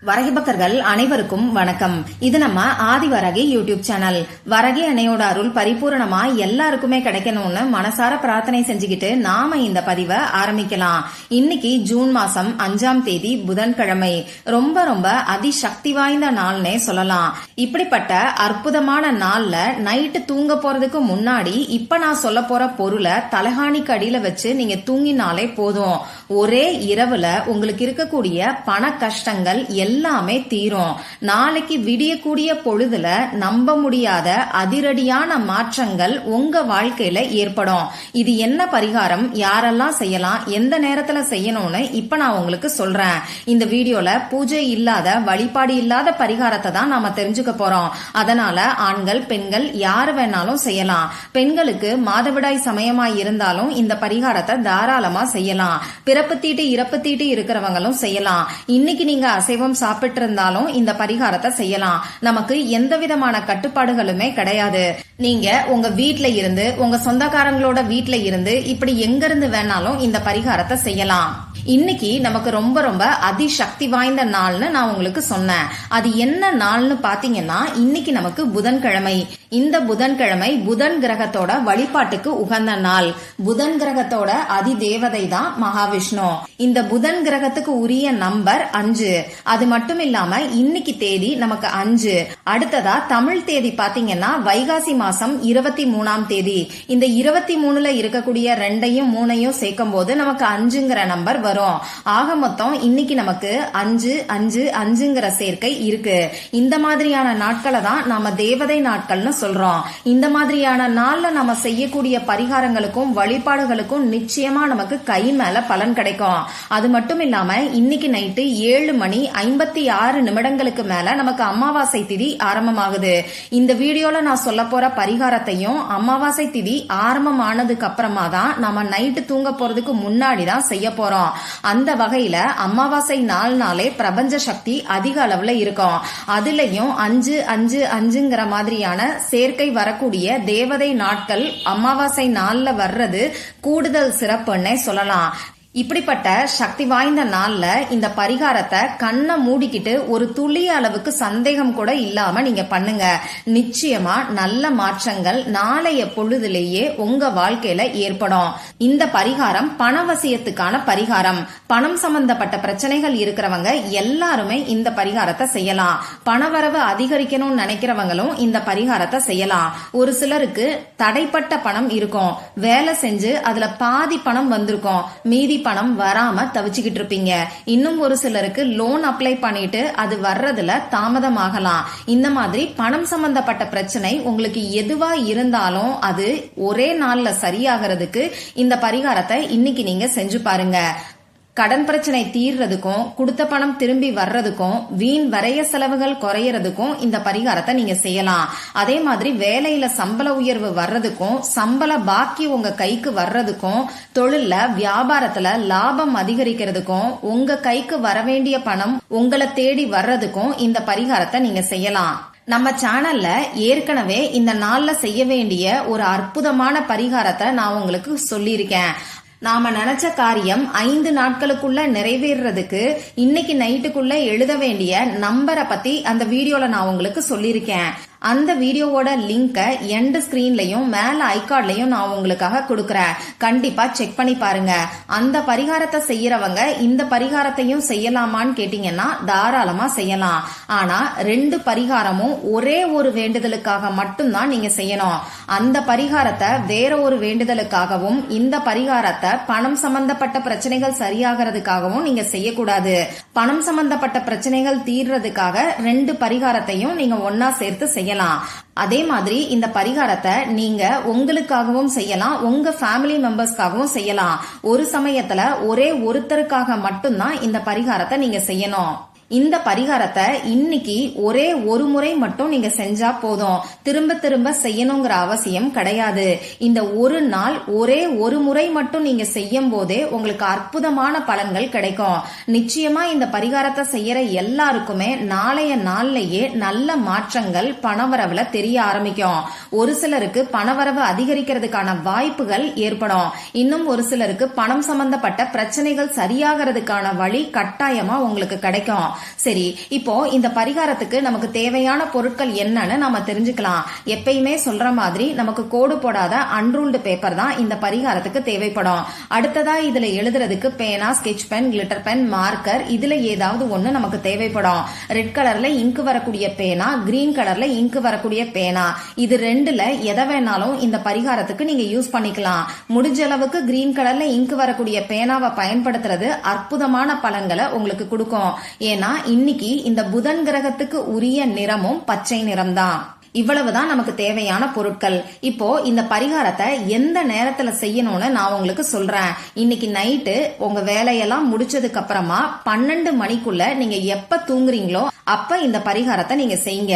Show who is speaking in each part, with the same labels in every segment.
Speaker 1: வரகி பக்தர்கள் அனைவருக்கும் வணக்கம். இது நம்ம ஆதிவரகி யூடியூப் சேனல். வரகி அன்னையோட அருள் பரிபூரணமா எல்லாருக்குமே கிடைக்கணும்னு மனசார பிரார்த்தனை செஞ்சுக்கிட்டு நாம இந்த பதிவை ஆரம்பிக்கலாம். இன்னைக்கு ஜூன் மாசம் 5ஆம் தேதி புதன்கிழமை. ரொம்ப ரொம்ப அதிசக்தி வாய்ந்த நாள்னே சொல்லலாம். இப்படிப்பட்ட அற்புதமான நாள்ல நைட்டு தூங்க போறதுக்கு முன்னாடி இப்ப நான் சொல்ல போற பொருளை தலகாணிக்கு அடியில வச்சு நீங்க தூங்கினாலே போதும். ஒரே இரவுல உங்களுக்கு இருக்கக்கூடிய பண கஷ்டங்கள் எல்லாமே தீரும். நாளைக்கு விடியக்கூடிய பொழுதுல நம்ப முடியாத அதிரடியான மாற்றங்கள் உங்க வாழ்க்கையில ஏற்படும். இது என்ன பரிகாரம், யாரெல்லாம் செய்யலாம், எந்த நேரத்துல செய்யணும்னு இப்ப நான் உங்களுக்கு சொல்றேன். இந்த வீடியோல பூஜை இல்லாத வழிபாடு இல்லாத பரிகாரத்தை தான் நாம தெரிஞ்சுக்க போறோம். அதனால ஆண்கள் பெண்கள் யாரு வேணாலும் செய்யலாம். பெண்களுக்கு மாதவிடாய் சமயமா இருந்தாலும் இந்த பரிகாரத்தை தாராளமா செய்யலாம். பிறப்பு தீட்டு இறப்பு தீட்டு இருக்கிறவங்களும் செய்யலாம். இன்னைக்கு நீங்க அசைவம் சாப்பிட்டு இருந்தாலும் இந்த பரிகாரத்தை செய்யலாம். நமக்கு எந்த விதமான கட்டுப்பாடுகளுமே கிடையாது. நீங்க உங்க வீட்ல இருந்து உங்க சொந்தக்காரங்களோட வீட்ல இருந்து இப்படி எங்க இருந்து வேணாலும் இந்த பரிகாரத்தை செய்யலாம். இன்னைக்கு நமக்கு ரொம்ப ரொம்ப அதிசக்தி வாய்ந்த நாள்னு நான் உங்களுக்கு சொன்னேன். அது என்ன நாள்னு பாத்தீங்கன்னா இன்னைக்கு நமக்கு புதன்கிழமை. இந்த புதன்கிழமை புதன் கிரகத்தோட வழிபாட்டுக்கு உகந்த நாள். புதன் கிரகத்தோட அதி தேவதை தான் மகாவிஷ்ணு. இந்த புதன் கிரகத்துக்கு உரிய நம்பர் 5. அது மட்டும் இல்லாம இன்னைக்கு தேதி நமக்கு 5. அடுத்ததா தமிழ் தேதி பாத்தீங்கன்னா வைகாசி மாசம் 23ஆம் தேதி. இந்த 23ல இருக்கக்கூடிய 2ஐயும் 3ஐயும் சேர்க்கும் போது நமக்கு 5ங்கிற நம்பர் வரும். ஆக மொத்தம் இன்னைக்கு நமக்கு 5 சேர்க்கை இருக்கு. இந்த மாதிரியான நாட்களை தான் நாம தேவதை நாட்கள்னு சொல்றோம். இந்த மாதிரியான நாள்ல நம்ம செய்யக்கூடிய பரிகாரங்களுக்கும் வழிபாடுகளுக்கும் நிச்சயமா நமக்கு கை மேல பலன் கிடைக்கும். அது மட்டும் இல்லாம இன்னைக்கு நைட்டு 7:56 மேல நமக்கு அமாவாசை திதி ஆரம்பமாகுது. இந்த வீடியோல நான் சொல்ல போற பரிகாரத்தையும் அமாவாசை திதி ஆரம்பமானதுக்கு அப்புறமா தான் நம்ம நைட்டு தூங்க போறதுக்கு முன்னாடி தான் செய்ய போறோம். அந்த வகையில அமாவாசை நாள்னாலே பிரபஞ்ச சக்தி அதிக அளவுல இருக்கும். அதுலயும் 5 மாதிரியான சேர்க்கை வரக்கூடிய தேவதை நாட்கள் அமாவாசை நாள்ல வர்றது கூடுதல் சிறப்புன்னே சொல்லலாம். இப்படிப்பட்ட சக்தி வாய்ந்த நாள்ல இந்த பரிகாரத்தை கண்ணை மூடிக்கிட்டு ஒரு துளி அளவுக்கு சந்தேகம் கூட இல்லாம நீங்க பண்ணுங்க. நிச்சயமா நல்ல மாற்றங்கள் நாளைய பொழுதுலேயே உங்க வாழ்க்கையில ஏற்படும். இந்த பரிகாரம் பணவசியத்துக்கான பரிகாரம். பணம் சம்பந்தப்பட்ட பிரச்சனைகள் இருக்கிறவங்க எல்லாருமே இந்த பரிகாரத்தை செய்யலாம். பணவரவு அதிகரிக்கணும்னு நினைக்கிறவங்களும் இந்த பரிகாரத்தை செய்யலாம். ஒரு சிலருக்கு தடைப்பட்ட பணம் இருக்கும். வேலை செஞ்சு அதுல பாதி பணம் வந்திருக்கும், மீதி பணம் வராம தவிச்சுக்கிட்டு இருப்பீங்க. இன்னும் ஒரு சிலருக்கு லோன் அப்ளை பண்ணிட்டு அது வர்றதுல தாமதமாகலாம். இந்த மாதிரி பணம் சம்பந்தப்பட்ட பிரச்சனை உங்களுக்கு எதுவா இருந்தாலும் அது ஒரே நாள்ல சரியாகிறதுக்கு இந்த பரிகாரத்தை இன்னைக்கு நீங்க செஞ்சு பாருங்க. கடன் பிரச்சனை தீர்றதுக்கும் கொடுத்த பணம் திரும்பி வர்றதுக்கும் வீண் வரைய செலவுகள் குறையறதுக்கும் இந்த பரிகாரத்தை நீங்க செய்யலாம். அதே மாதிரி வேலையில சம்பள உயர்வு வர்றதுக்கும் சம்பள பாக்கி உங்க கைக்கு வர்றதுக்கும் தொழில்ல வியாபாரத்துல லாபம் அதிகரிக்கிறதுக்கும் உங்க கைக்கு வரவேண்டிய பணம் உங்களை தேடி வர்றதுக்கும் இந்த பரிகாரத்தை நீங்க செய்யலாம். நம்ம சேனல்ல ஏற்கனவே இந்த நாள்ல செய்ய வேண்டிய ஒரு அற்புதமான பரிகாரத்தை நான் உங்களுக்கு சொல்லியிருக்கேன். நாம நினைச்ச காரியம் 5 நாட்களுக்குள்ள நிறைவேறதுக்கு இன்னைக்கு நைட்டுக்குள்ள எழுத வேண்டிய நம்பரை பத்தி அந்த வீடியோல நான் உங்களுக்கு சொல்லியிருக்கேன். அந்த வீடியோவோட லிங்க எண்ட் ஸ்கிரீன்லயும் மேல ஐகார்ட்லயும் நான் உங்களுக்காக கொடுக்கறேன். கண்டிப்பா செக் பண்ணி பாருங்க. அந்த பரிகாரத்தை செய்யறவங்க இந்த பரிகாரத்தையும் செய்யலாமான்னு கேட்டீங்கன்னா தாராளமா செய்யலாம். ஆனா 2 பரிகாரமும் ஒரே ஒரு வேண்டுதலுக்காக மட்டும்தான் நீங்க செய்யணும். அந்த பரிகாரத்தை வேற ஒரு வேண்டுதலுக்காகவும் இந்த பரிகாரத்தை பணம் சம்பந்தப்பட்ட பிரச்சனைகள் சரியாகிறதுக்காகவும் நீங்க செய்யக்கூடாது. பணம் சம்பந்தப்பட்ட பிரச்சனைகள் தீர்றதுக்காக 2 பரிகாரத்தையும் நீங்க ஒன்னா சேர்த்து செய்யலாம். அதே மாதிரி இந்த பரிகாரத்தை நீங்க உங்களுக்காகவும் செய்யலாம், உங்க ஃபேமிலி மெம்பர்ஸ்க்காகவும் செய்யலாம். ஒரு சமயத்துல ஒரே ஒருத்தருக்காக மட்டும்தான் இந்த பரிகாரத்தை நீங்க செய்யணும். இந்த பரிகாரத்தை இன்னைக்கு ஒரே ஒரு முறை மட்டும் நீங்க செஞ்சா போதும். திரும்ப திரும்ப செய்யணுங்கிற அவசியம் கிடையாது. இந்த ஒரு நாள் ஒரே ஒரு முறை மட்டும் நீங்க செய்யும் போதே உங்களுக்கு அற்புதமான பலன்கள் கிடைக்கும். நிச்சயமா இந்த பரிகாரத்தை செய்யற எல்லாருக்குமே நாளைய நாள்லயே நல்ல மாற்றங்கள் பணவரவுல தெரிய ஆரம்பிக்கும். ஒரு சிலருக்கு பணவரவு அதிகரிக்கிறதுக்கான வாய்ப்புகள் ஏற்படும். இன்னும் ஒரு சிலருக்கு பணம் சம்பந்தப்பட்ட பிரச்சனைகள் சரியாகிறதுக்கான வழி கட்டாயமா உங்களுக்கு கிடைக்கும். சரி, இப்போ இந்த பரிகாரத்துக்கு நமக்கு தேவையான பொருட்கள் என்னன்னு நாம தெரிஞ்சுக்கலாம். எப்பயுமே சொல்ற மாதிரி நமக்கு கோடு போடாத அன்ரூல்டு பேப்பர் தான் இந்த பரிகாரத்துக்கு தேவைப்படும். அடுத்ததா இதுல எழுதுறதுக்கு பேனா, sketch pen, glitter pen, marker, இதுல ஏதாவது ஒண்ணு நமக்கு தேவைப்படும். ரெட் கலர்ல இங்கு வரக்கூடிய பேனா, கிரீன் கலர்ல இங்கு வரக்கூடிய பேனா, இது ரெண்டுல எதை வேணாலும் இந்த பரிகாரத்துக்கு நீங்க யூஸ் பண்ணிக்கலாம். முடிஞ்ச அளவுக்கு கிரீன் கலர்ல இங்கு வரக்கூடிய பேனாவை பயன்படுத்துறது அற்புதமான பலன்களை உங்களுக்கு கொடுக்கும். ஏன்னா இன்னைக்கு இந்த புதன் கிரகத்துக்கு உரிய நிறமும் பச்சை நிறம் தான். இவ்வளவுதான் நமக்கு தேவையான பொருட்கள். இப்போ இந்த பரிகாரத்தை எந்த நேரத்துல செய்யணும்னு நான் உங்களுக்கு சொல்றேன். இன்னைக்கு நைட்டு உங்க வேலையெல்லாம் முடிச்சதுக்கு அப்புறமா 12 மணிக்குள்ள நீங்க எப்ப தூங்குறீங்களோ அப்ப இந்த பரிகாரத்தை நீங்க செய்யுங்க.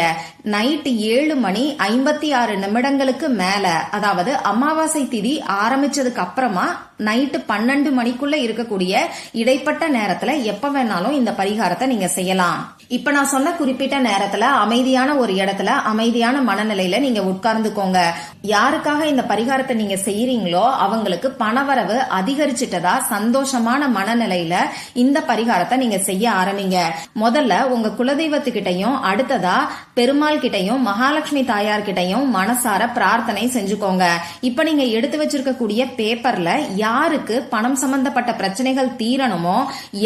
Speaker 1: நைட்டு 7:56 மேல, அதாவது அமாவாசை திதி ஆரம்பிச்சதுக்கு அப்புறமா நைட்டு 12 மணிக்குள்ள இருக்கக்கூடிய இடைப்பட்ட நேரத்துல எப்ப வேணாலும் இந்த பரிகாரத்தை நீங்க செய்யலாம். இப்ப நான் சொன்ன குறிப்பிட்ட நேரத்துல அமைதியான ஒரு இடத்துல அமைதியான மனநிலையில நீங்க உட்கார்ந்துக்கோங்க. யாருக்காக இந்த பரிகாரத்தை நீங்க செய்யறீங்களோ அவங்களுக்கு பணவரவு அதிகரிச்சிட்டதா சந்தோஷமான மனநிலையில இந்த பரிகாரத்தை நீங்க செய்ய ஆரம்பிங்க. முதல்ல உங்க குலதெய்வத்துக்கிட்டையும் அடுத்ததா பெருமாள் கிட்டையும் மகாலட்சுமி தாயார் கிட்டையும் மனசார பிரார்த்தனை செஞ்சுக்கோங்க. இப்ப நீங்க எடுத்து வச்சிருக்கக்கூடிய பேப்பர்ல யாருக்கு பணம் சம்பந்தப்பட்ட பிரச்சனைகள் தீரணுமோ,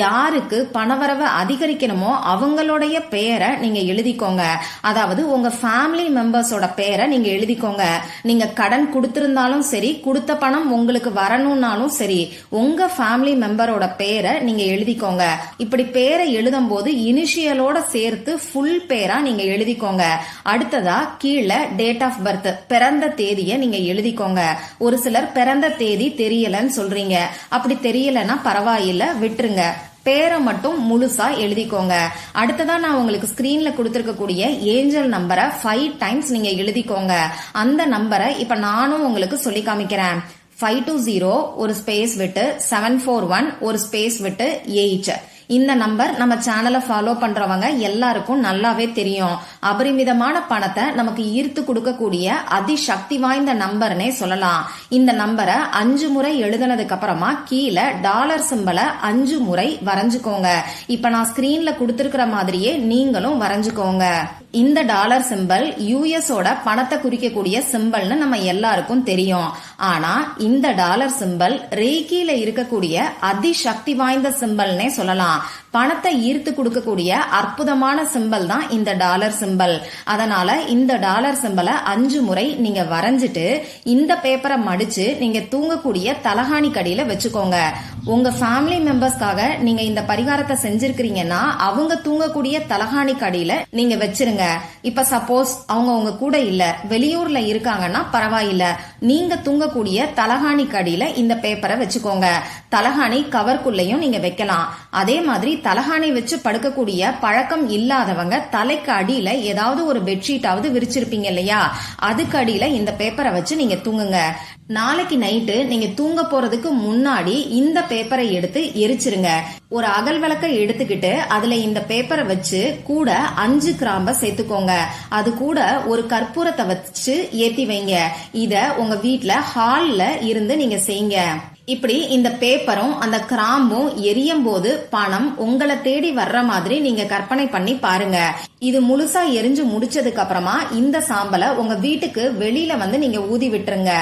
Speaker 1: யாருக்கு பணவரவு அதிகரிக்கணுமோ அவங்களோட பேரை நீங்க எழுதிக்கோங்க. அதாவது உங்க ஃபேமிலி மெம்பர்ஸோட பேரை நீங்க எழுதிக்கோங்க. நீங்க கடன் கொடுத்திருந்தாலும் சரி, கொடுத்த பணம் உங்களுக்கு வரணும்னாலும் சரி, உங்க ஃபேமிலி மெம்பரோட பேரை நீங்க எழுதிக்கோங்க. இப்படி பேரை எழுதும் போது இனிஷியலோட சேர்த்து ஃபுல் பேரா நீங்க எழுதிக்கோங்க. அடுத்ததா கீழே டேட் ஆஃப் பர்த், பிறந்த தேதியை நீங்க எழுதிக்கோங்க. ஒரு சிலர் பிறந்த தேதி தெரியலன்னு சொல்றீங்க. அப்படி தெரியலன்னா பரவாயில்ல, விட்டுருங்க. பேரை மட்டும் முழுசா எழுதிக்கோங்க. அடுத்ததா நான் உங்களுக்கு ஸ்கிரீன்ல கொடுத்திருக்கக்கூடிய ஏஞ்சல் நம்பரை 5 டைம்ஸ் நீங்க எழுதிக்கோங்க. அந்த நம்பரை இப்ப நானும் உங்களுக்கு சொல்லி காமிக்கிறேன். 520 ஒரு ஸ்பேஸ் விட்டு 741 ஒரு ஸ்பேஸ் விட்டு 8. இந்த நம்பர் நம்ம சேனலை ஃபாலோ பண்றவங்க எல்லாருக்கும் நல்லாவே தெரியும். அபரிமிதமான பணத்தை நமக்கு ஈர்த்து கொடுக்கக்கூடிய அதிசக்தி வாய்ந்த நம்பர்னே சொல்லலாம். இந்த நம்பரை 5 முறை எழுதினதுக்கு அப்புறமா கீழே டாலர் சிம்பலை 5 முறை வரைஞ்சுக்கோங்க. இப்ப நான் ஸ்கிரீன்ல கொடுத்திருக்கிற மாதிரியே நீங்களும் வரைஞ்சுக்கோங்க. இந்த டாலர் சிம்பல் யூஎஸோட பணத்தை குறிக்கக்கூடிய சிம்பல்னு நம்ம எல்லாருக்கும் தெரியும். ஆனா இந்த டாலர் சிம்பல் ரேக்கியில இருக்கக்கூடிய அதிசக்தி வாய்ந்த சிம்பல்னே சொல்லலாம். பணத்தை ஈர்த்து கொடுக்கக்கூடிய அற்புதமான சிம்பல் தான் இந்த டாலர் சிம்பல். அதனால இந்த டாலர் சிம்பலை 5 முறை நீங்க வரைஞ்சிட்டு இந்த பேப்பரை மடிச்சு நீங்க தூங்கக்கூடிய தலகாணி கடியில வச்சுக்கோங்க. உங்க ஃபேமிலி மெம்பர்ஸ்க்காக நீங்க இந்த பரிகாரத்தை செஞ்சிருக்கீங்கன்னா அவங்க தூங்கக்கூடிய தலகாணி கடியில நீங்க வச்சிருங்க. இப்ப சப்போஸ் அவங்க உங்க கூட இல்ல, வெளியூர்ல இருக்காங்கன்னா பரவாயில்ல, நீங்க தூங்கக்கூடிய தலகாணி கடியில இந்த பேப்பரை வச்சுக்கோங்க. தலகாணி கவர்க்குள்ளயும் நீங்க வைக்கலாம். அதே மாதிரி தலகாணி வச்சு படுக்கக்கூடிய பழக்கம் இல்லாதவங்க தலைக்கு அடியில ஏதாவது ஒரு பெட்ஷீட்டாவது விரிச்சிருப்பீங்க இல்லையா, அதுக்கு அடியில இந்த பேப்பரை வச்சு நீங்க தூங்குங்க. நாளைக்கு நைட்டு நீங்க தூங்க போறதுக்கு முன்னாடி இந்த பேப்பரை எடுத்து எரிச்சிருங்க. ஒரு அகல் விளக்கை எடுத்துக்கிட்டு அதுல இந்த பேப்பரை வச்சு கூட 5 கிராம்பை சேர்த்துக்கோங்க. அது கூட ஒரு கற்பூரத்தை வச்சு ஏத்தி வைங்க. இத உங்க வீட்ல ஹால்ல இருந்து நீங்க செய்யுங்க. இப்படி இந்த பேப்பரும் அந்த கிராம்பும் எரியும் போது பணம் உங்களை தேடி வர்ற மாதிரி நீங்க கற்பனை பண்ணி பாருங்க. இது முழுசா எரிஞ்சு முடிச்சதுக்கு அப்புறமா இந்த சாம்பலை உங்க வீட்டுக்கு வெளியில வந்து நீங்க ஊதி விட்டுருங்க.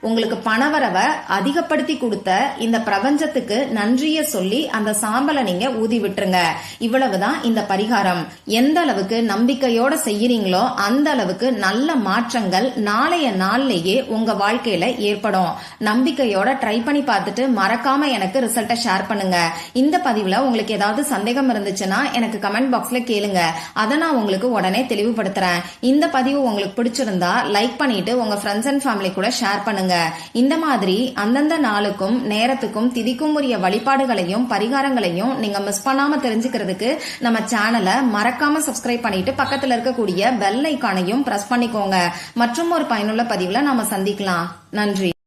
Speaker 1: உங்களுக்கு பணவரவை அதிகப்படுத்தி கொடுத்த இந்த பிரபஞ்சத்துக்கு நன்றிய சொல்லி அந்த சாம்பலை நீங்க ஊதி விட்டுருங்க. இவ்வளவுதான் இந்த பரிகாரம். எந்த அளவுக்கு நம்பிக்கையோட செய்யறீங்களோ அந்த அளவுக்கு நல்ல மாற்றங்கள் நாளைய நாள்லயே உங்க வாழ்க்கையில ஏற்படும். நம்பிக்கையோட ட்ரை பண்ணி பார்த்துட்டு மறக்காம எனக்கு ரிசல்ட்டை ஷேர் பண்ணுங்க. இந்த பதிவுல உங்களுக்கு ஏதாவது சந்தேகம் இருந்துச்சுன்னா எனக்கு கமெண்ட் பாக்ஸ்ல கேளுங்க. அதை நான் உங்களுக்கு உடனே தெளிவுபடுத்துறேன். இந்த பதிவு உங்களுக்கு பிடிச்சிருந்தா லைக் பண்ணிட்டு உங்க ஃப்ரெண்ட்ஸ் அண்ட் ஃபேமிலி கூட ஷேர் பண்ணுங்க. இந்த மாதிரி அந்தந்த நாளுக்கும் நேரத்துக்கும் திதிக்கும் உரிய வழிபாடுகளையும் பரிகாரங்களையும் நீங்க மிஸ் பண்ணாம தெரிஞ்சுக்கிறதுக்கு நம்ம சேனலை மறக்காம சப்ஸ்கிரைப் பண்ணிட்டு பக்கத்துல இருக்கக்கூடிய பெல் ஐகானையும் பிரஸ் பண்ணிக்கோங்க. மற்றும் ஒரு பயனுள்ள பதிவுல நாம சந்திக்கலாம். நன்றி.